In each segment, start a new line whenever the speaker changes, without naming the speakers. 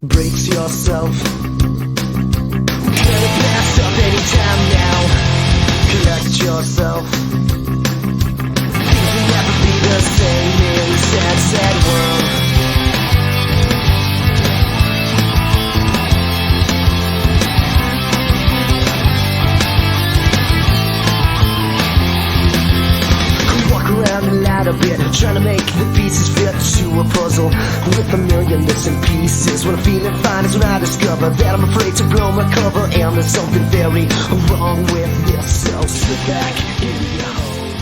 Brace yourself. Gonna pass up anytime now. Collect yourself. Things will never be the same in a sad, sad world. Walk around and light a bit, trying to make the pieces fit to a puzzle with a million missing pieces. When I'm feeling fine is when I discover that I'm afraid to blow my cover, and there's something very wrong with this. So slip back in your hole.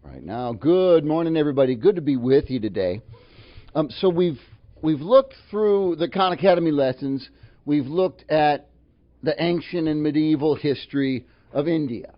Right now, good morning, everybody. Good to be with you today. So we've looked through the Khan Academy lessons. We've looked at the ancient and medieval history of India.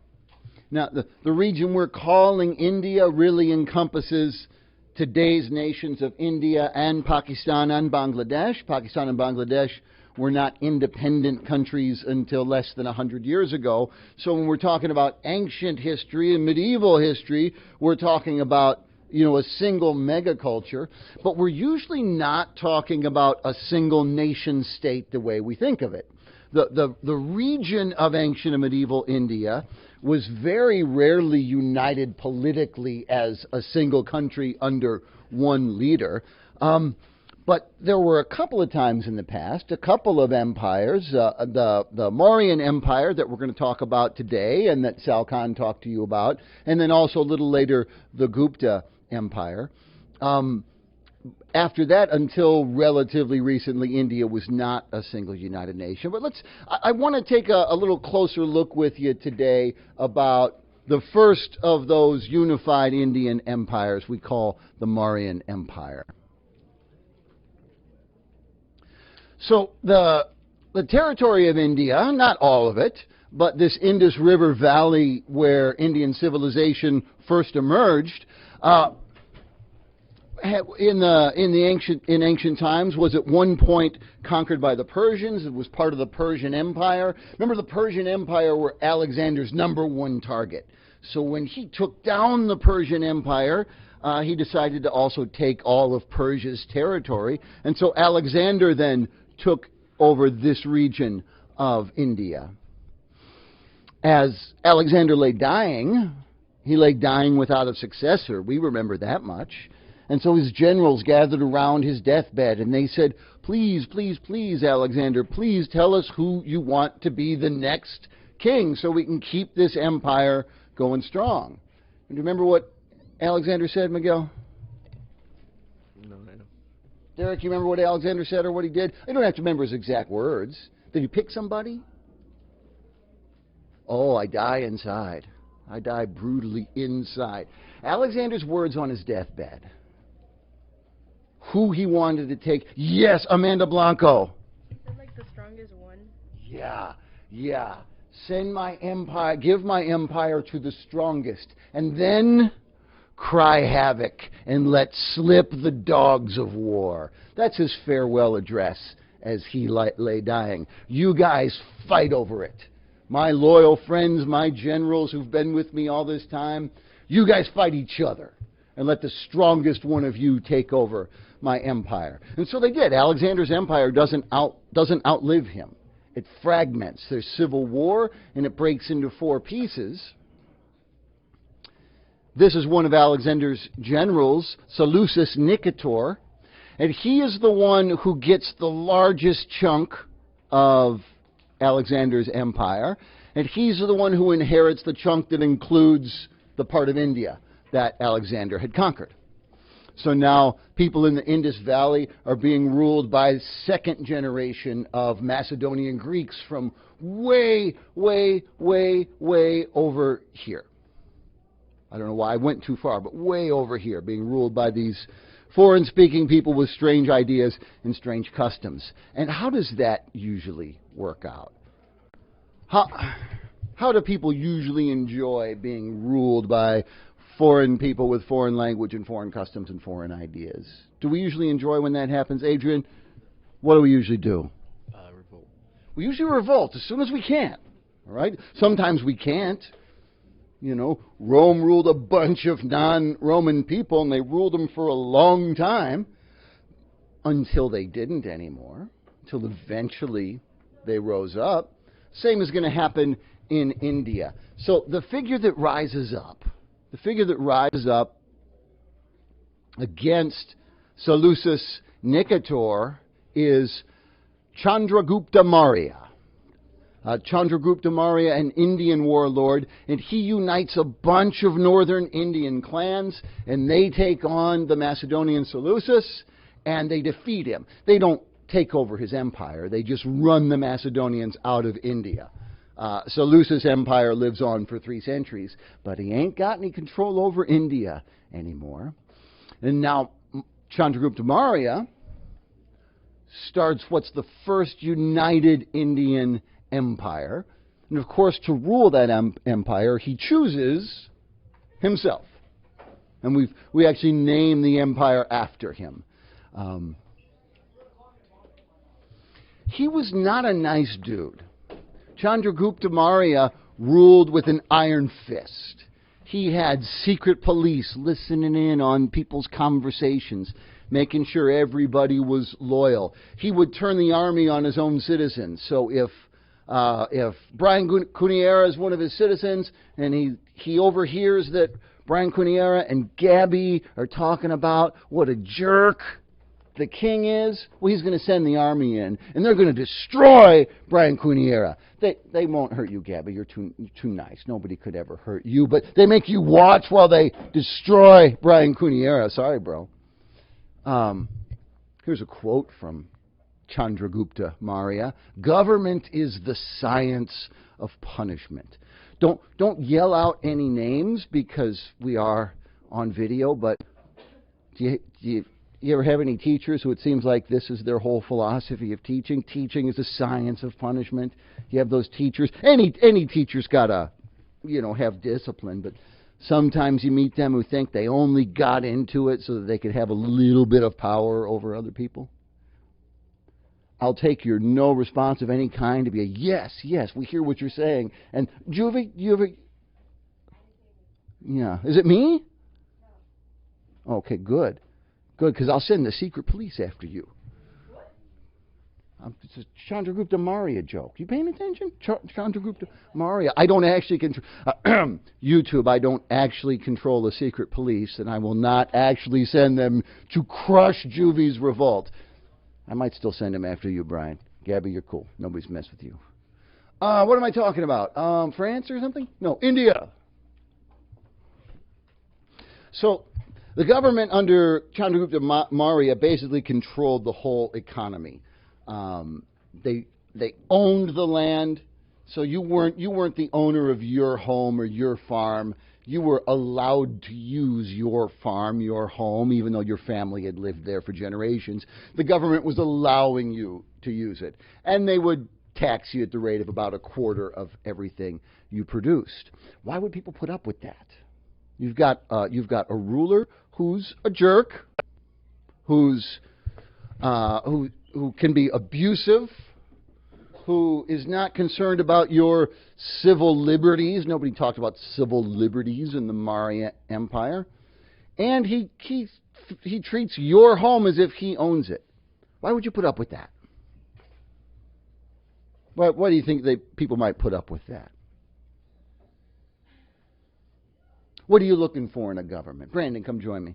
Now, the region we're calling India really encompasses today's nations of India and Pakistan and Bangladesh. Pakistan and Bangladesh were not independent countries until less than 100 years ago. So when we're talking about ancient history and medieval history, we're talking about, a single megaculture. But we're usually not talking about a single nation state the way we think of it. The region of ancient and medieval India was very rarely united politically as a single country under one leader. But there were a couple of times in the past, a couple of empires, the Mauryan Empire that we're going to talk about today and that Sal Khan talked to you about, and then also a little later, the Gupta Empire. After that, until relatively recently, India was not a single united nation. But I want to take a little closer look with you today about the first of those unified Indian empires we call the Mauryan Empire. So the territory of India, not all of it, but this Indus River Valley where Indian civilization first emerged, in ancient times was at one point conquered by the Persians. It was part of the Persian Empire. Remember, the Persian Empire were Alexander's number one target. So when he took down the Persian Empire, he decided to also take all of Persia's territory. And so Alexander then took over this region of India. As Alexander lay dying, he lay dying without a successor. We remember that much. And so his generals gathered around his deathbed, and they said, please, please, please, Alexander, please tell us who you want to be the next king so we can keep this empire going strong. And do you remember what Alexander said, Miguel?
No, I don't.
Derek, you remember what Alexander said or what he did? I don't have to remember his exact words. Did he pick somebody? Oh, I die inside. I die brutally inside. Alexander's words on his deathbed. Who he wanted to take. Yes, Amanda Blanco.
Is it like the strongest one?
Yeah. Send my empire, give my empire to the strongest, and then cry havoc and let slip the dogs of war. That's his farewell address as he lay dying. You guys fight over it. My loyal friends, my generals who've been with me all this time, you guys fight each other and let the strongest one of you take over my empire. And so they did. Alexander's empire doesn't outlive him. It fragments. There's civil war, and it breaks into four pieces. This is one of Alexander's generals, Seleucus Nicator, and he is the one who gets the largest chunk of Alexander's empire, and he's the one who inherits the chunk that includes the part of India that Alexander had conquered. So now people in the Indus Valley are being ruled by the second generation of Macedonian Greeks from way, way, way, way over here. I don't know why I went too far, but way over here, being ruled by these foreign-speaking people with strange ideas and strange customs. And how does that usually work out? How do people usually enjoy being ruled by foreign people with foreign language and foreign customs and foreign ideas? Do we usually enjoy when that happens? Adrian, what do we usually do?
Revolt.
We usually revolt as soon as we can. All right? Sometimes we can't. Rome ruled a bunch of non-Roman people, and they ruled them for a long time. until they didn't anymore, until eventually they rose up. Same is going to happen in India. So the figure that rises up against Seleucus Nicator is Chandragupta Maurya. Chandragupta Maurya, an Indian warlord, and he unites a bunch of northern Indian clans, and they take on the Macedonian Seleucus, and they defeat him. They don't take over his empire. They just run the Macedonians out of India. Seleucus' empire lives on for 3 centuries, but he ain't got any control over India anymore. And now Chandragupta Maurya starts what's the first united Indian empire. And of course, to rule that empire, he chooses himself. And we actually name the empire after him. He was not a nice dude. Chandragupta Maurya ruled with an iron fist. He had secret police listening in on people's conversations, making sure everybody was loyal. He would turn the army on his own citizens. So if Brian Kuniera is one of his citizens and he overhears that Brian Kuniera and Gabby are talking about what a jerk the king is, well, he's going to send the army in, and they're going to destroy Brian Kuniera. They won't hurt you, Gabby. You're too nice. Nobody could ever hurt you, but they make you watch while they destroy Brian Kuniera. Sorry, bro. Here's a quote from Chandragupta Maurya. Government is the science of punishment. Don't yell out any names because we are on video, but do you ever have any teachers who it seems like this is their whole philosophy of teaching? Teaching is the science of punishment. You have those teachers. Any teacher's got to, have discipline, but sometimes you meet them who think they only got into it so that they could have a little bit of power over other people. I'll take your no response of any kind to be a yes, we hear what you're saying. And Juvie, you ever... Yeah. Is it me? Okay, good. Good, because I'll send the secret police after you. It's a Chandragupta Maurya joke. You paying attention? Chandragupta Maurya. I don't actually control... YouTube, I don't actually control the secret police, and I will not actually send them to crush Juvie's revolt. I might still send him after you, Brian. Gabby, you're cool. Nobody's messed with you. What am I talking about? France or something? No, India. So, the government under Chandragupta Maurya basically controlled the whole economy. They owned the land, so you weren't the owner of your home or your farm. You were allowed to use your farm, your home, even though your family had lived there for generations. The government was allowing you to use it. And they would tax you at the rate of about 1/4 of everything you produced. Why would people put up with that? You've got a ruler who's a jerk, who can be abusive, who is not concerned about your civil liberties. Nobody talked about civil liberties in the Maurya Empire. And he treats your home as if he owns it. Why would you put up with that? Why do you think people might put up with that? What are you looking for in a government? Brandon, come join me.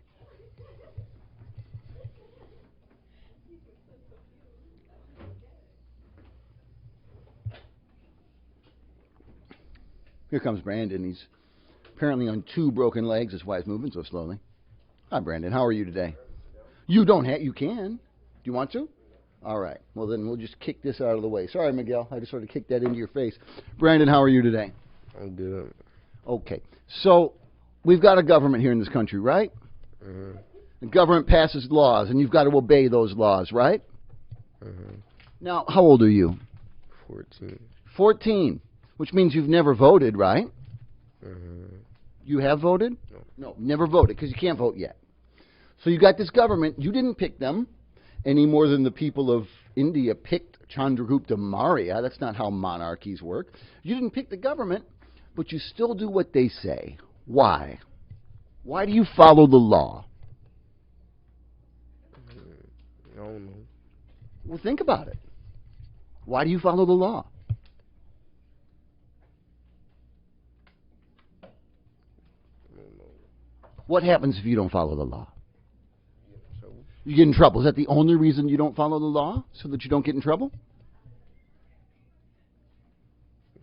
Here comes Brandon. He's apparently on 2 broken legs. That's why he's moving so slowly. Hi, Brandon. How are you today? You can. Do you want to? All right. Well, then we'll just kick this out of the way. Sorry, Miguel. I just sort of kicked that into your face. Brandon, how are you today?
I'm good.
Okay. So we've got a government here in this country, right?
Mm-hmm.
The government passes laws, and you've got to obey those laws, right?
Mm-hmm.
Now, how old are you?
14.
14. Which means you've never voted, right?
Mm-hmm.
You have voted?
No.
No, never voted, because you can't vote yet. So you got this government. You didn't pick them any more than the people of India picked Chandragupta Maurya. That's not how monarchies work. You didn't pick the government, but you still do what they say. Why? Why do you follow the law?
don't know.
Well, think about it. Why do you follow the law?
I don't know.
What happens if you don't follow the law?
So,
You get in trouble. Is that the only reason you don't follow the law? So that you don't get in trouble?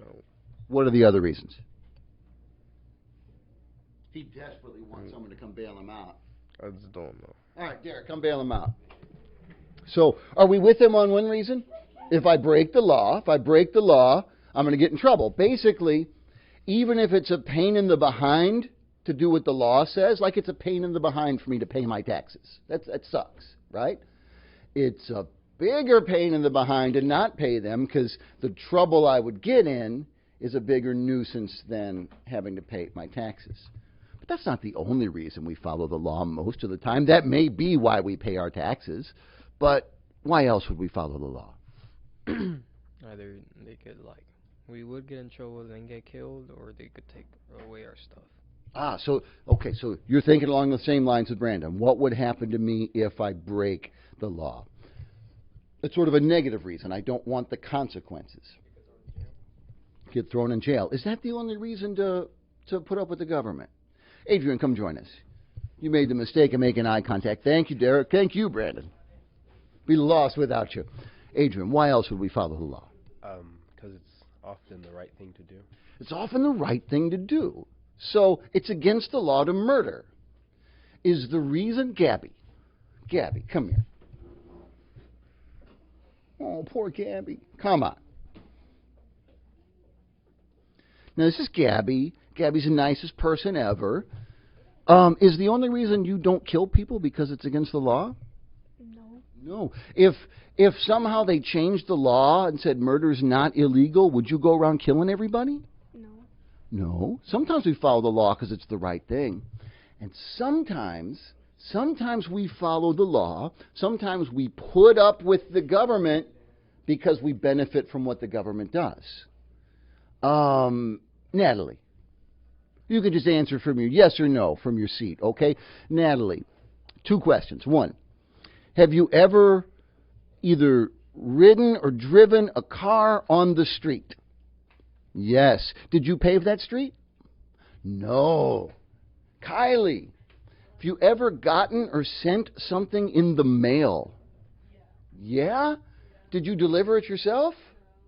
no.
What are the other reasons? He desperately wants someone to come bail him out.
I just don't know.
All right, Derek, come bail him out. So, are we with him on one reason? If I break the law, I'm going to get in trouble. Basically, even if it's a pain in the behind to do what the law says, like it's a pain in the behind for me to pay my taxes. That sucks, right? It's a bigger pain in the behind to not pay them because the trouble I would get in is a bigger nuisance than having to pay my taxes. But that's not the only reason we follow the law most of the time. That may be why we pay our taxes, but why else would we follow the law?
Either they could, like, we would get in trouble and get killed, or they could take away our stuff.
So you're thinking along the same lines with Brandon. What would happen to me if I break the law? It's sort of a negative reason. I don't want the consequences. Get thrown in jail. Is that the only reason to put up with the government? Adrian, come join us. You made the mistake of making eye contact. Thank you, Derek. Thank you, Brandon. Be lost without you. Adrian, why else would we follow the law?
Because it's often the right thing to do.
It's often the right thing to do. So it's against the law to murder. Is the reason, Gabby, come here. Oh, poor Gabby. Come on. Now, this is Gabby. Gabby's the nicest person ever. Is the only reason you don't kill people because it's against the law? No. If somehow they changed the law and said murder's not illegal, would you go around killing everybody? No. Sometimes we follow the law because it's the right thing. And sometimes we follow the law. Sometimes we put up with the government because we benefit from what the government does. Natalie, you can just answer from your yes or no from your seat, okay? Natalie, 2 questions. 1, have you ever either ridden or driven a car on the street? Yes. Did you pave that street? No. Kylie, have you ever gotten or sent something in the mail? Yeah? Did you deliver it yourself?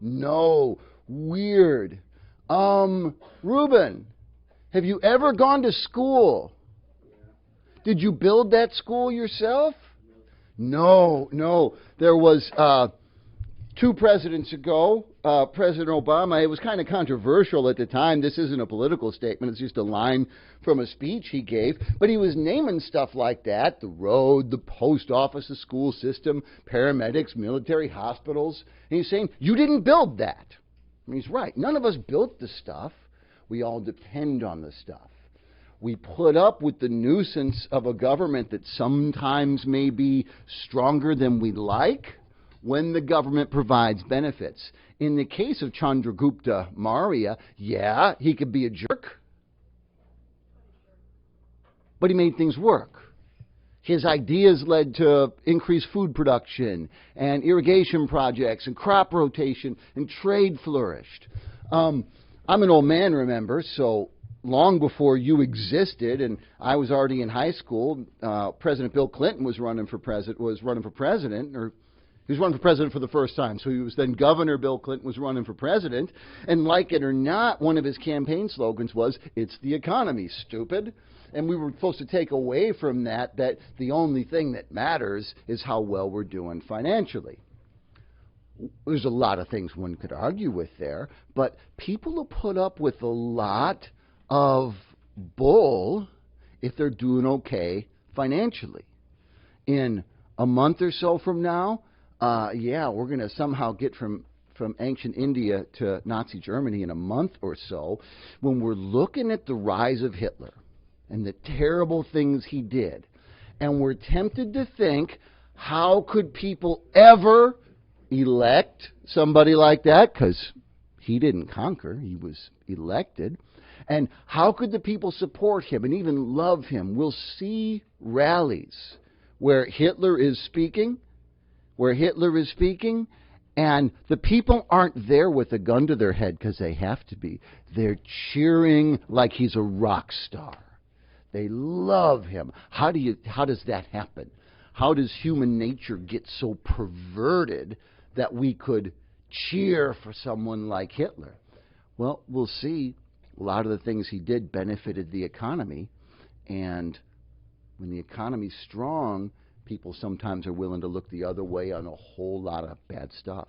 No. Weird. Ruben, have you ever gone to school? Did you build that school yourself? No. There was 2 presidents ago, President Obama. It was kind of controversial at the time. This isn't a political statement. It's just a line from a speech he gave. But he was naming stuff like that: the road, the post office, the school system, paramedics, military hospitals. And he's saying, you didn't build that. And he's right. None of us built the stuff. We all depend on the stuff. We put up with the nuisance of a government that sometimes may be stronger than we like when the government provides benefits. In the case of Chandragupta Maurya, yeah, he could be a jerk, but he made things work. His ideas led to increased food production and irrigation projects and crop rotation, and trade flourished. I'm an old man, remember, so long before you existed, and I was already in high school, President Bill Clinton was running for president, or he was running for president for the first time. So he was then Governor Bill Clinton was running for president, and like it or not, one of his campaign slogans was, "It's the economy, stupid." And we were supposed to take away from that the only thing that matters is how well we're doing financially. There's a lot of things one could argue with there, but people will put up with a lot of bull if they're doing okay financially. In a month or so from now, we're going to somehow get from ancient India to Nazi Germany in a month or so, when we're looking at the rise of Hitler and the terrible things he did. And we're tempted to think, how could people ever elect somebody like that? Because he didn't conquer, he was elected. And how could the people support him and even love him? We'll see rallies where Hitler is speaking where Hitler is speaking, and the people aren't there with a gun to their head because they have to be. They're cheering like he's a rock star. They love him. How does that happen? How does human nature get so perverted that we could cheer for someone like Hitler? Well, we'll see. A lot of the things he did benefited the economy, and when the economy's strong, people sometimes are willing to look the other way on a whole lot of bad stuff.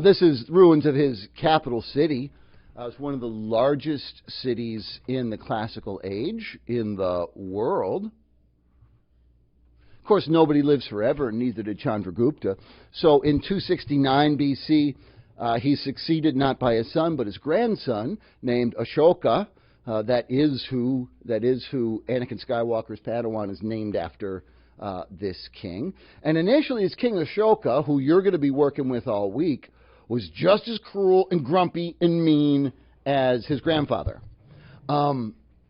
This is ruins of his capital city. It's one of the largest cities in the classical age in the world. Of course, nobody lives forever, and neither did Chandragupta. So in 269 BC, he's succeeded not by his son, but his grandson, named Ashoka. That is who Anakin Skywalker's Padawan is named after, this king. And initially, as King Ashoka, who you're going to be working with all week, was just as cruel and grumpy and mean as his grandfather.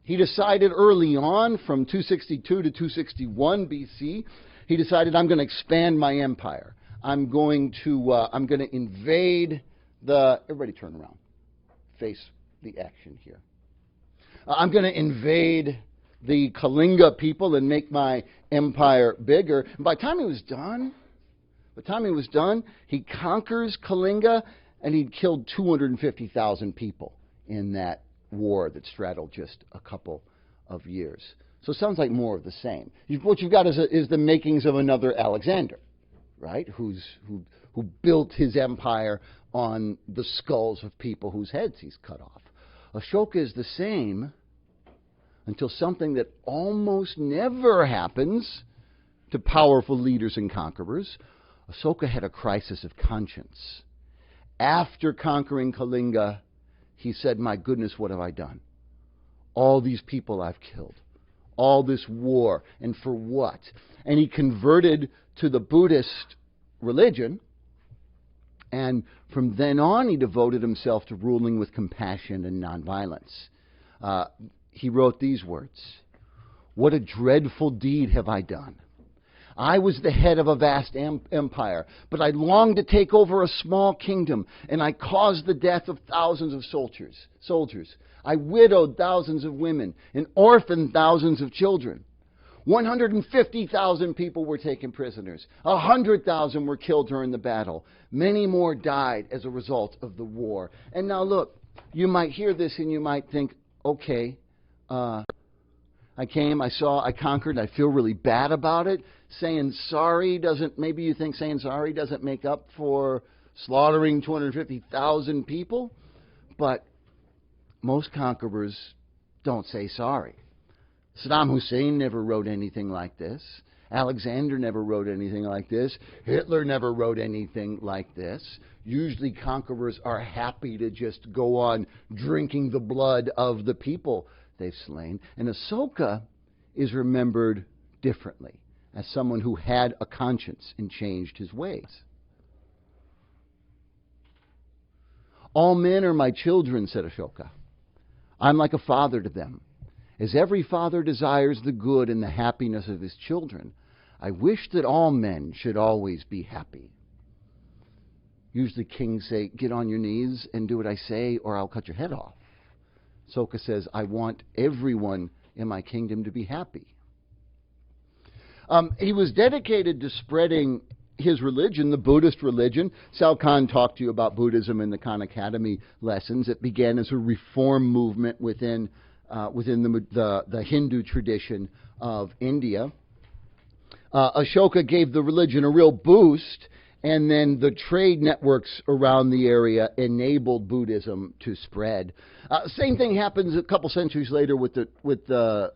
He decided early on, from 262 to 261 BC, he decided, I'm going to expand my empire. I'm going to invade the... Everybody turn around. Face the action here. I'm going to invade the Kalinga people and make my empire bigger. And by the time he was done, he conquers Kalinga, and he'd killed 250,000 people in that war that straddled just a couple of years. So it sounds like more of the same. What you've got is the makings of another Alexander, right? Who built his empire on the skulls of people whose heads he's cut off. Ashoka is the same until something that almost never happens to powerful leaders and conquerors. Ashoka had a crisis of conscience. After conquering Kalinga, he said, my goodness, what have I done? All these people I've killed. All this war. And for what? And he converted to the Buddhist religion. And from then on, he devoted himself to ruling with compassion and nonviolence. He wrote these words, what a dreadful deed have I done. I was the head of a vast empire, but I longed to take over a small kingdom, and I caused the death of thousands of soldiers. I widowed thousands of women and orphaned thousands of children. 150,000 people were taken prisoners. 100,000 were killed during the battle. Many more died as a result of the war. And now look, you might hear this and you might think, okay, I came, I saw, I conquered, I feel really bad about it. Saying sorry doesn't, maybe you think saying sorry doesn't make up for slaughtering 250,000 people, but most conquerors don't say sorry. Saddam Hussein never wrote anything like this. Alexander never wrote anything like this. Hitler never wrote anything like this. Usually conquerors are happy to just go on drinking the blood of the people they've slain. And Ashoka is remembered differently, as someone who had a conscience and changed his ways. All men are my children, said Ashoka. I'm like a father to them. As every father desires the good and the happiness of his children, I wish that all men should always be happy. Usually kings say, get on your knees and do what I say or I'll cut your head off. Ashoka says, I want everyone in my kingdom to be happy. He was dedicated to spreading his religion, the Buddhist religion. Sal Khan talked to you about Buddhism in the Khan Academy lessons. It began as a reform movement within the Hindu tradition of India. Ashoka gave the religion a real boost, and then the trade networks around the area enabled Buddhism to spread. Same thing happens a couple centuries later with the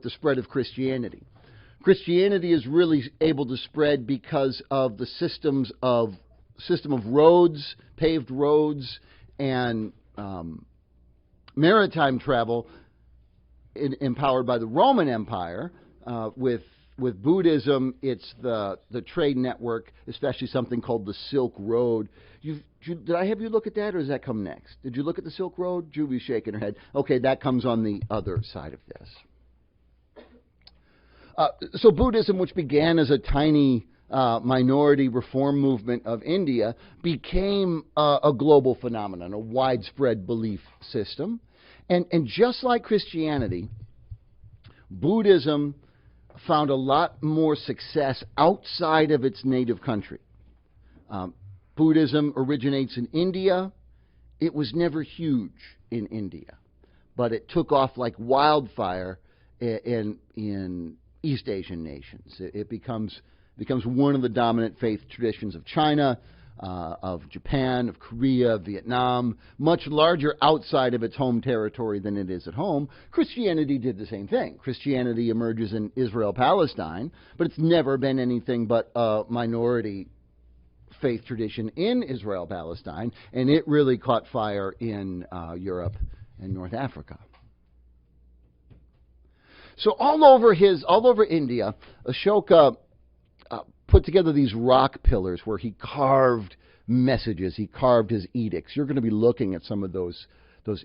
spread of Christianity. Christianity is really able to spread because of the system of roads, paved roads, and maritime travel empowered by the Roman Empire. With Buddhism, it's the trade network, especially something called the Silk Road. Did I have you look at that, or does that come next? Did you look at the Silk Road? Julie's shaking her head. Okay, that comes on the other side of this. So Buddhism, which began as a tiny minority reform movement of India, became a global phenomenon, a widespread belief system. And just like Christianity, Buddhism found a lot more success outside of its native country. Buddhism originates in India. It was never huge in India, but it took off like wildfire in East Asian nations. It becomes one of the dominant faith traditions of China, of Japan, of Korea, Vietnam, much larger outside of its home territory than it is at home. Christianity did the same thing. Christianity emerges in Israel-Palestine, but it's never been anything but a minority faith tradition in Israel-Palestine, and it really caught fire in Europe and North Africa. So all over India, Ashoka put together these rock pillars where he carved messages, he carved his edicts. You're going to be looking at some of those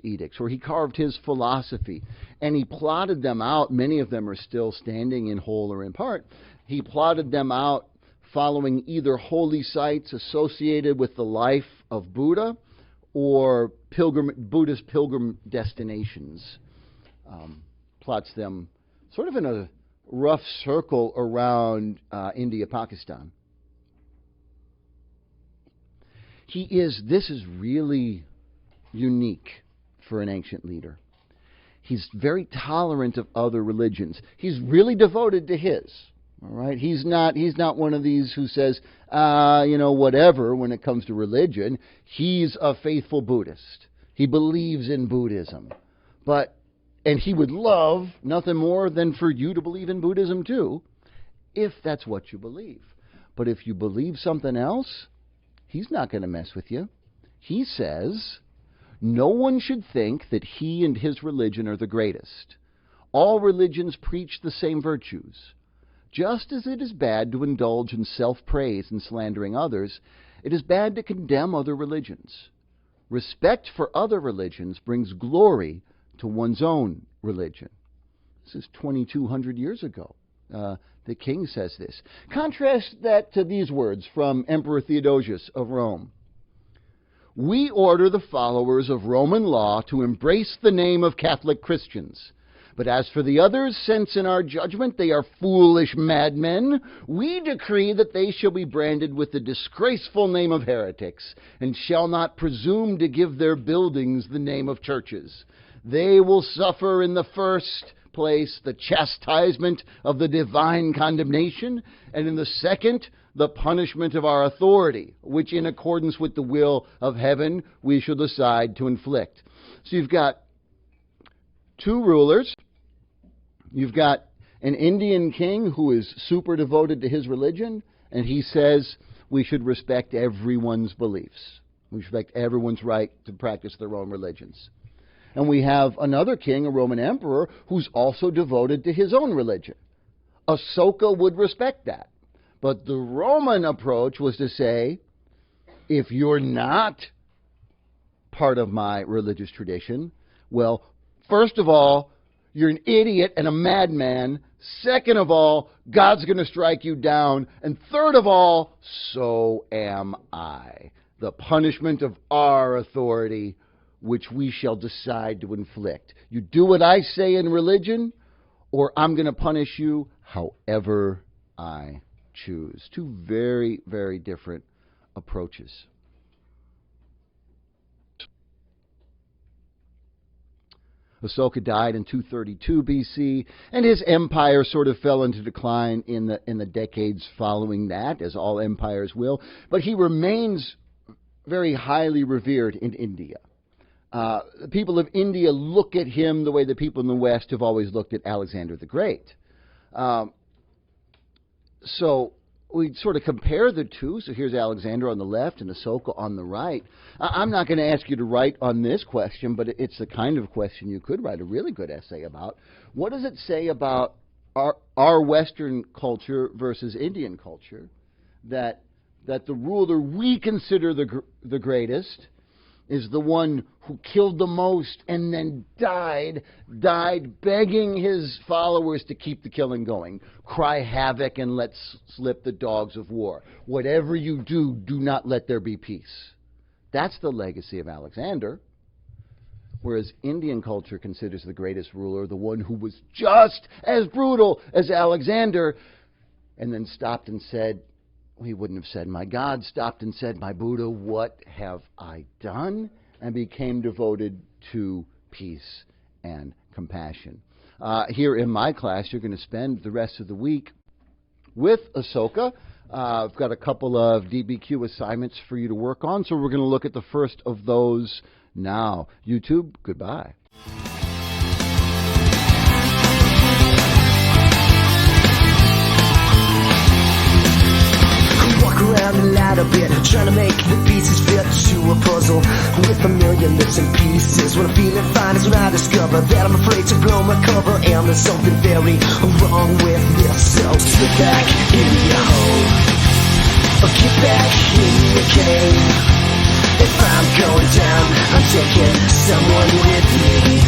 edicts, where he carved his philosophy, and he plotted them out. Many of them are still standing in whole or in part. He plotted them out following either holy sites associated with the life of Buddha or Buddhist pilgrim destinations. Plots them sort of in a rough circle around India, Pakistan. This is really unique for an ancient leader. He's very tolerant of other religions. He's really devoted to his. All right, he's not one of these who says, whatever when it comes to religion. He's a faithful Buddhist. He believes in Buddhism, and he would love nothing more than for you to believe in Buddhism too, if that's what you believe. But if you believe something else, he's not going to mess with you. He says, no one should think that he and his religion are the greatest. All religions preach the same virtues. Just as it is bad to indulge in self-praise and slandering others, it is bad to condemn other religions. Respect for other religions brings glory to one's own religion. This is 2,200 years ago. The king says this. Contrast that to these words from Emperor Theodosius of Rome. We order the followers of Roman law to embrace the name of Catholic Christians. But as for the others, since in our judgment they are foolish madmen, we decree that they shall be branded with the disgraceful name of heretics, and shall not presume to give their buildings the name of churches. They will suffer in the first place the chastisement of the divine condemnation, and in the second, the punishment of our authority, which in accordance with the will of heaven we shall decide to inflict. So you've got two rulers. You've got an Indian king who is super devoted to his religion, and he says we should respect everyone's beliefs. We respect everyone's right to practice their own religions. And we have another king, a Roman emperor, who's also devoted to his own religion. Ashoka would respect that. But the Roman approach was to say, if you're not part of my religious tradition, well, first of all, you're an idiot and a madman. Second of all, God's going to strike you down. And third of all, so am I. The punishment of our authority, which we shall decide to inflict. You do what I say in religion, or I'm going to punish you however I choose. Two very, very different approaches. Ashoka died in 232 BC, and his empire sort of fell into decline in the decades following that, as all empires will. But he remains very highly revered in India. The people of India look at him the way the people in the West have always looked at Alexander the Great. So we sort of compare the two. So here's Alexander on the left and Ashoka on the right. I'm not going to ask you to write on this question, but it's the kind of question you could write a really good essay about. What does it say about our Western culture versus Indian culture that the ruler we consider the greatest is the one who killed the most and then died begging his followers to keep the killing going. Cry havoc and let slip the dogs of war. Whatever you do, do not let there be peace. That's the legacy of Alexander. Whereas Indian culture considers the greatest ruler the one who was just as brutal as Alexander, and then stopped and said, he wouldn't have said, my God, stopped and said, my Buddha, what have I done? And became devoted to peace and compassion. Here in my class, you're going to spend the rest of the week with Ahsoka. I've got a couple of DBQ assignments for you to work on, so we're going to look at the first of those now. YouTube, goodbye.
Walk around a lot a bit, trying to make the pieces fit to a puzzle with a million missing pieces. When I'm feeling fine is when I discover that I'm afraid to blow my cover, and there's something very wrong with this. So slip back in your hole, or get back in your cave. If I'm going down, I'm taking someone with me.